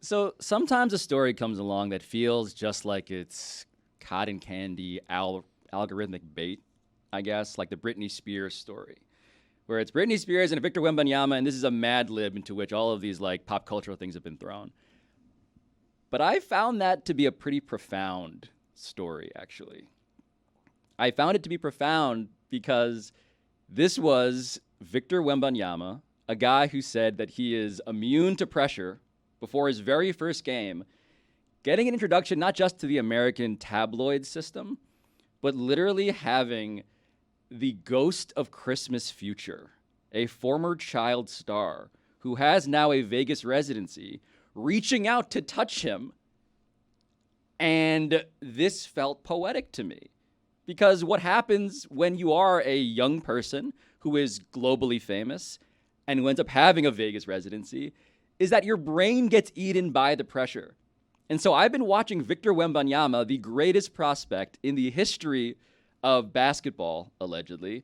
So sometimes a story comes along that feels just like it's cotton candy algorithmic bait, I guess, like the Britney Spears story, where it's Britney Spears and Victor Wembanyama, and this is a Mad Lib into which all of these like pop cultural things have been thrown. But I found that to be a pretty profound story, actually. I found it to be profound because this was Victor Wembanyama, a guy who said that he is immune to pressure before his very first game, getting an introduction not just to the American tabloid system, but literally having the ghost of Christmas future, a former child star who has now a Vegas residency, reaching out to touch him. And this felt poetic to me. Because what happens when you are a young person who is globally famous and who ends up having a Vegas residency is that your brain gets eaten by the pressure. And so I've been watching Victor Wembanyama, the greatest prospect in the history of basketball, allegedly.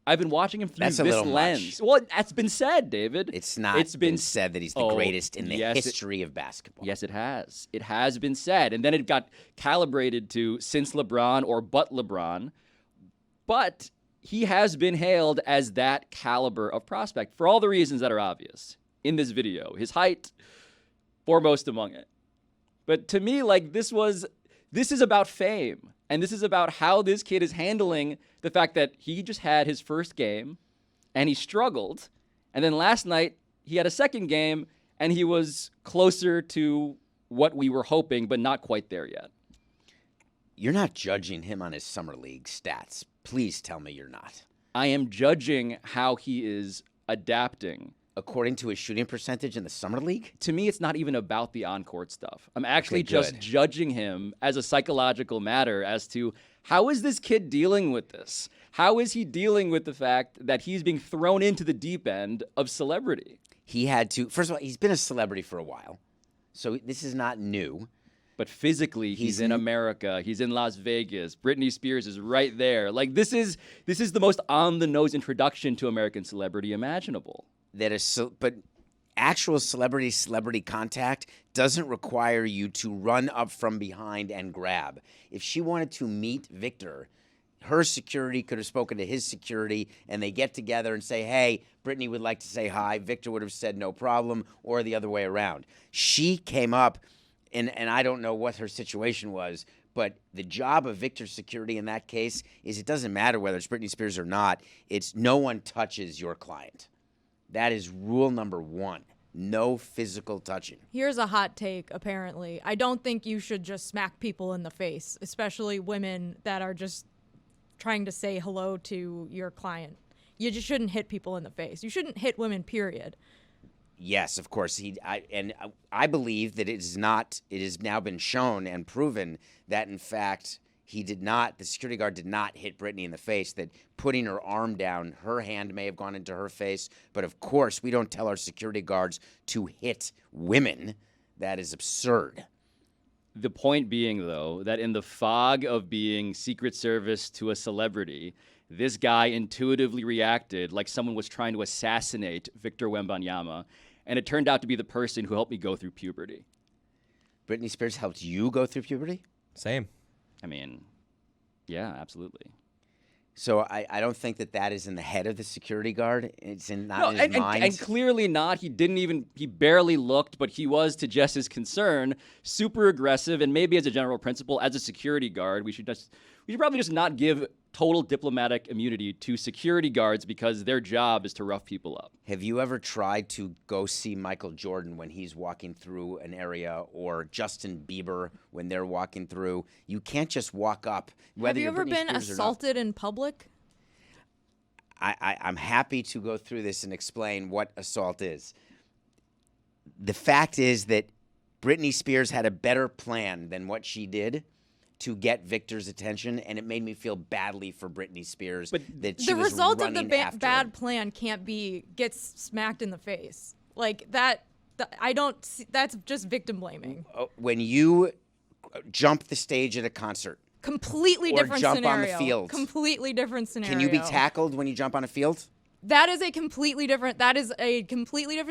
I've been watching him through this lens. Well, that's been said, David. It's not been said that he's the greatest in the history of basketball. Yes, it has. It has been said. And then it got calibrated to since LeBron or but LeBron. But he has been hailed as that caliber of prospect for all the reasons that are obvious in this video. His height, foremost among it. But to me, like, this is about fame. And this is about how this kid is handling the fact that he just had his first game and he struggled. And then last night he had a second game and he was closer to what we were hoping, but not quite there yet. You're not judging him on his summer league stats. Please tell me you're not. I am judging how he is adapting. According to his shooting percentage in the summer league? To me, it's not even about the on-court stuff. I'm actually just judging him as a psychological matter as to how is this kid dealing with this? How is he dealing with the fact that he's being thrown into the deep end of celebrity? He had to, first of all, he's been a celebrity for a while, so this is not new. But physically, he's in America. He's in Las Vegas. Britney Spears is right there. Like, this is the most on-the-nose introduction to American celebrity imaginable. But actual celebrity contact doesn't require you to run up from behind and grab. If she wanted to meet Victor, her security could have spoken to his security, and they get together and say, hey, Britney would like to say hi. Victor would have said no problem, or the other way around. She came up, and I don't know what her situation was, but the job of Victor's security in that case is it doesn't matter whether it's Britney Spears or not. It's no one touches your client. That is rule number one. No physical touching. Here's a hot take, apparently. I don't think you should just smack people in the face, especially women that are just trying to say hello to your client. You just shouldn't hit people in the face. You shouldn't hit women, period. Yes, of course. I believe that it has now been shown and proven that, in fact, the security guard did not hit Britney in the face, that putting her arm down, her hand may have gone into her face. But, of course, we don't tell our security guards to hit women. That is absurd. The point being, though, that in the fog of being Secret Service to a celebrity, this guy intuitively reacted like someone was trying to assassinate Victor Wembanyama, and it turned out to be the person who helped me go through puberty. Britney Spears helped you go through puberty? Same. I mean, yeah, absolutely. So I don't think that is in the head of the security guard. It's not in his mind. And clearly not. He barely looked, but he was, to Jess's concern, super aggressive. And maybe as a general principle, as a security guard, we should probably just not give total diplomatic immunity to security guards because their job is to rough people up. Have you ever tried to go see Michael Jordan when he's walking through an area, or Justin Bieber when they're walking through? You can't just walk up. Have you ever been assaulted in public? I'm happy to go through this and explain what assault is. The fact is that Britney Spears had a better plan than what she did to get Victor's attention, and it made me feel badly for Britney Spears. But the result of the bad plan can't be gets smacked in the face like that. I don't. That's just victim blaming. When you jump the stage at a concert, completely or different jump scenario. on the field, completely different scenario. Can you be tackled when you jump on a field? That is a completely different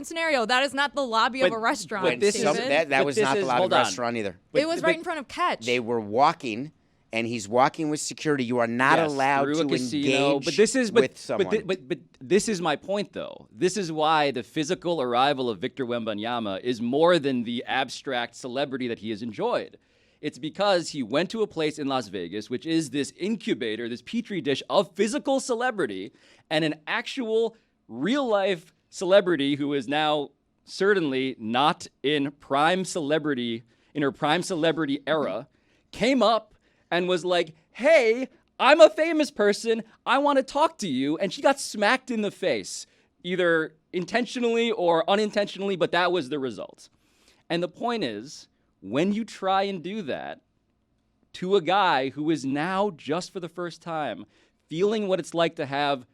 scenario. That is not the lobby of a restaurant. but this David. is- that was this not the is- lobby of hold the on. restaurant either. It was right in front of Catch. They were walking, and he's walking with security. You are not Yes, allowed through to a casino, engage but this is with someone. But this is my point, though. This is why the physical arrival of Victor Wembanyama is more than the abstract celebrity that he has enjoyed. It's because he went to a place in Las Vegas, which is this incubator, this petri dish of physical celebrity, and an actual real-life celebrity who is now certainly not in her prime celebrity era, came up and was like, hey, I'm a famous person. I want to talk to you. And she got smacked in the face, either intentionally or unintentionally, but that was the result. And the point is, when you try and do that to a guy who is now, just for the first time, feeling what it's like to have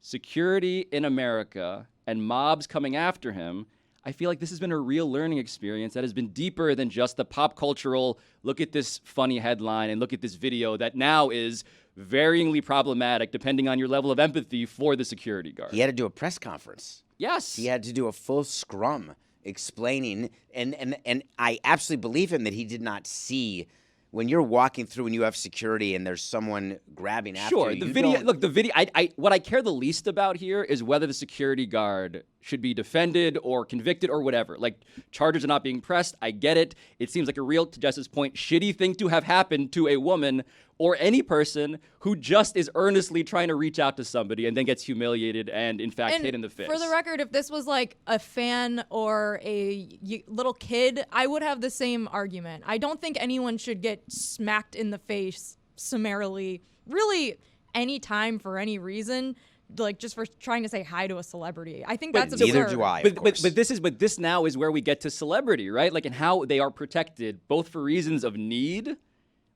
security in America and mobs coming after him, I feel like this has been a real learning experience that has been deeper than just the pop cultural, look at this funny headline and look at this video that now is varyingly problematic depending on your level of empathy for the security guard. He had to do a press conference. Yes. He had to do a full scrum explaining, and I absolutely believe him that he did not see when you're walking through and you have security and there's someone grabbing after Sure, you. the you video. don't- Look, the video. What I care the least about here is whether the security guard should be defended or convicted or whatever. Like, charges are not being pressed. I get it. It seems like a real, to Jess's point, shitty thing to have happened to a woman or any person who just is earnestly trying to reach out to somebody and then gets humiliated and, in fact, hit in the face. For the record, if this was like a fan or a little kid, I would have the same argument. I don't think anyone should get smacked in the face summarily, really, any time for any reason, like just for trying to say hi to a celebrity. I think that's absurd. Neither do I. Of course. But this now is where we get to celebrity, right? Like, and how they are protected both for reasons of need,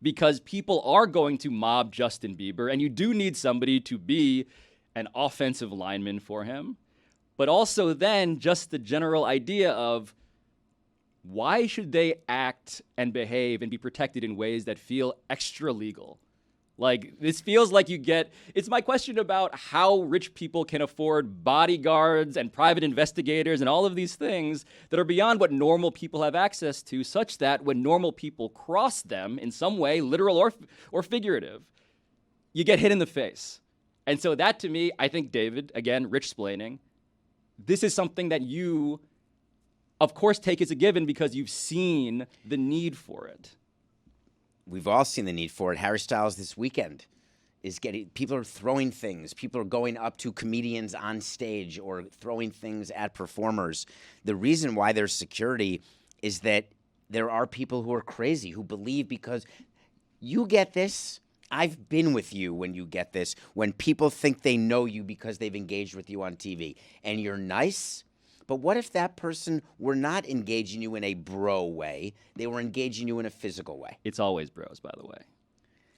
because people are going to mob Justin Bieber, and you do need somebody to be an offensive lineman for him. But also then just the general idea of why should they act and behave and be protected in ways that feel extra legal? Like, this feels like it's my question about how rich people can afford bodyguards and private investigators and all of these things that are beyond what normal people have access to, such that when normal people cross them in some way, literal or figurative, you get hit in the face. And so that, to me, I think, David, again, rich-splaining, this is something that you, of course, take as a given because you've seen the need for it. We've all seen the need for it. Harry Styles this weekend is people are throwing things. People are going up to comedians on stage or throwing things at performers. The reason why there's security is that there are people who are crazy, who believe because you get this. I've been with you when you get this, when people think they know you because they've engaged with you on TV and you're nice. But what if that person were not engaging you in a bro way? They were engaging you in a physical way. It's always bros, by the way.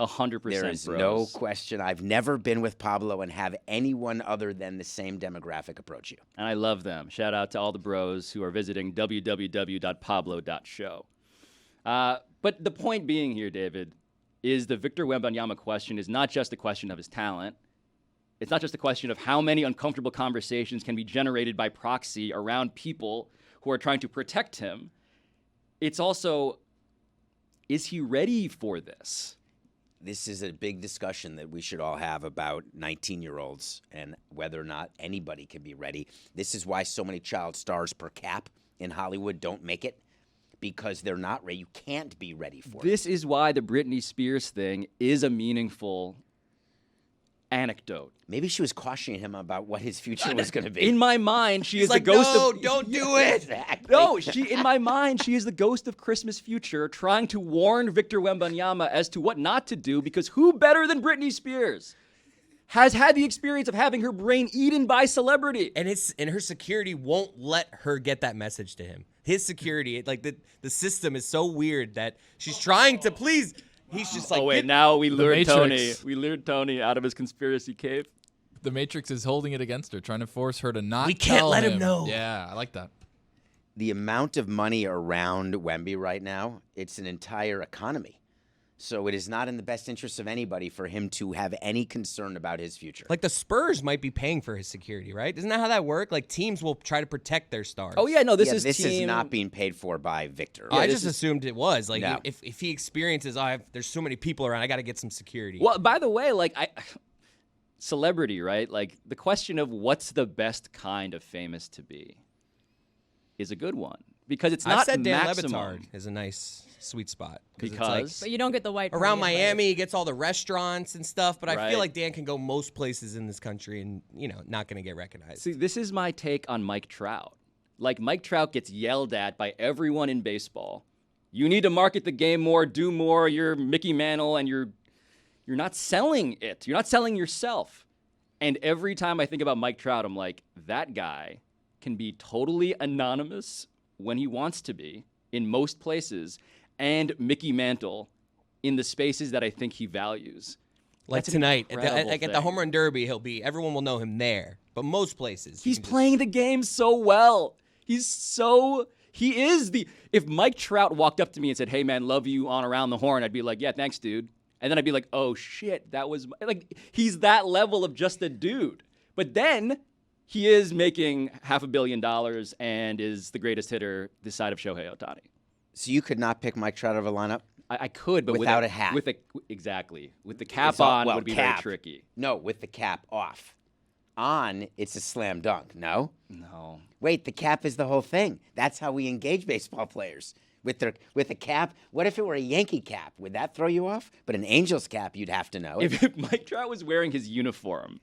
100% bros. There is no question. I've never been with Pablo and have anyone other than the same demographic approach you. And I love them. Shout out to all the bros who are visiting www.pablo.show. But the point being here, David, is the Victor Wembanyama question is not just a question of his talent. It's not just a question of how many uncomfortable conversations can be generated by proxy around people who are trying to protect him. It's also, is he ready for this? This is a big discussion that we should all have about 19-year-olds and whether or not anybody can be ready. This is why so many child stars per cap in Hollywood don't make it, because they're not ready. You can't be ready for it. This is why the Britney Spears thing is a meaningful anecdote. Maybe she was cautioning him about what his future was going to be. In my mind, she is like, the ghost no, of... don't do it. Exactly. No, in my mind, she is the ghost of Christmas future trying to warn Victor Wembanyama as to what not to do, because who better than Britney Spears has had the experience of having her brain eaten by celebrity? And her security won't let her get that message to him. His security, like the system is so weird that she's trying to please. He's just like, oh wait, now we lured Tony. Matrix. We lured Tony out of his conspiracy cave. The Matrix is holding it against her, trying to force her to not We can't tell let him know. Yeah, I like that. The amount of money around Wemby right now, it's an entire economy. So it is not in the best interest of anybody for him to have any concern about his future. Like the Spurs might be paying for his security, right? Isn't that how that works? Like teams will try to protect their stars. Oh yeah, no, this this is is not being paid for by Victor. I just assumed it was. Like No. if he experiences, there's so many people around, I got to get some security. Well, by the way, like celebrity, right? Like the question of what's the best kind of famous to be is a good one because it's not I've said Dan Le maximum. Batard is a nice sweet spot it's Because But you don't get the white around party Miami, he gets all the restaurants and stuff. But I Right. feel like Dan can go most places in this country and not going to get recognized. see, this is my take on Mike Trout. Like Mike Trout gets yelled at by everyone in baseball. You need to market the game more, do more. You're Mickey Mantle, and you're not selling it. You're not selling yourself. And every time I think about Mike Trout, I'm like, that guy can be totally anonymous when he wants to be in most places, and Mickey Mantle in the spaces that I think he values. Like That's an tonight, incredible at the thing. home run derby, everyone will know him there. But most places, He's playing the game so well. He is if Mike Trout walked up to me and said, "Hey man, love you on around the horn," I'd be like, "Yeah, thanks, dude." And then I'd be like, "Oh shit, that was like he's that level of just a dude." But then he is making $500 million and is the greatest hitter this side of Shohei Ohtani. So you could not pick Mike Trout out of a lineup? I could, but Without with a hat. Exactly. With the cap It's all- on well, would be cap. very tricky. No, with the cap off. On, it's a slam dunk. No? No. Wait, the cap is the whole thing. That's how we engage baseball players. With a cap. What if it were a Yankee cap? Would that throw you off? But an Angels cap, you'd have to know. If Mike Trout was wearing his uniform,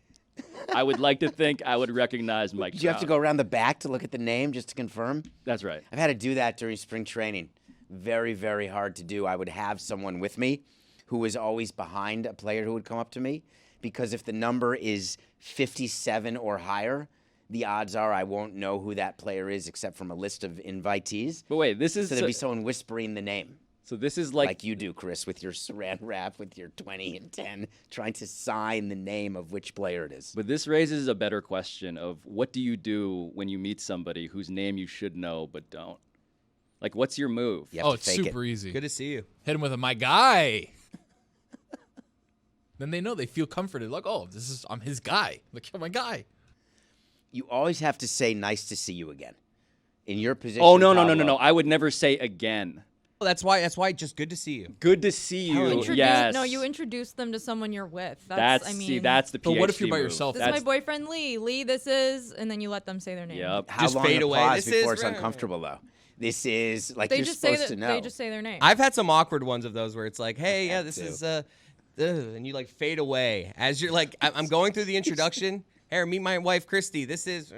I would like to think I would recognize Mike Did Trout. you have to go around the back to look at the name just to confirm? That's right. I've had to do that during spring training. Very, very hard to do. I would have someone with me who was always behind a player who would come up to me because if the number is 57 or higher, the odds are I won't know who that player is except from a list of invitees. But wait, this is So there'd be someone whispering the name. so this is Like you do, Chris, with your saran wrap, with your 20 and 10, trying to sign the name of which player it is. But this raises a better question of what do you do when you meet somebody whose name you should know but don't? Like, what's your move? You have Oh, to it's fake super it. easy. Good to see you. Hit him with a my guy. Then they know, they feel comforted. Like, oh, I'm his guy. Like, you're my guy. You always have to say, nice to see you again. In your position, Oh no. Pablo, I would never say again. Well, that's why. Just good to see you. Good to see you. Yes. No, you introduce them to someone you're with. That's I mean, see, that's the PhD But what if you're by move. yourself? this is my boyfriend Lee. Lee, this is, and then you let them say their name. Yep. How Just long fade a away. pause This before is- it's uncomfortable, though? This is like They you're just say supposed that to know. they just say their name. I've had some awkward ones of those where it's like, hey, yeah, had this to. is and you like fade away as you're like, I'm going through the introduction. Here, meet my wife, Christy. This is.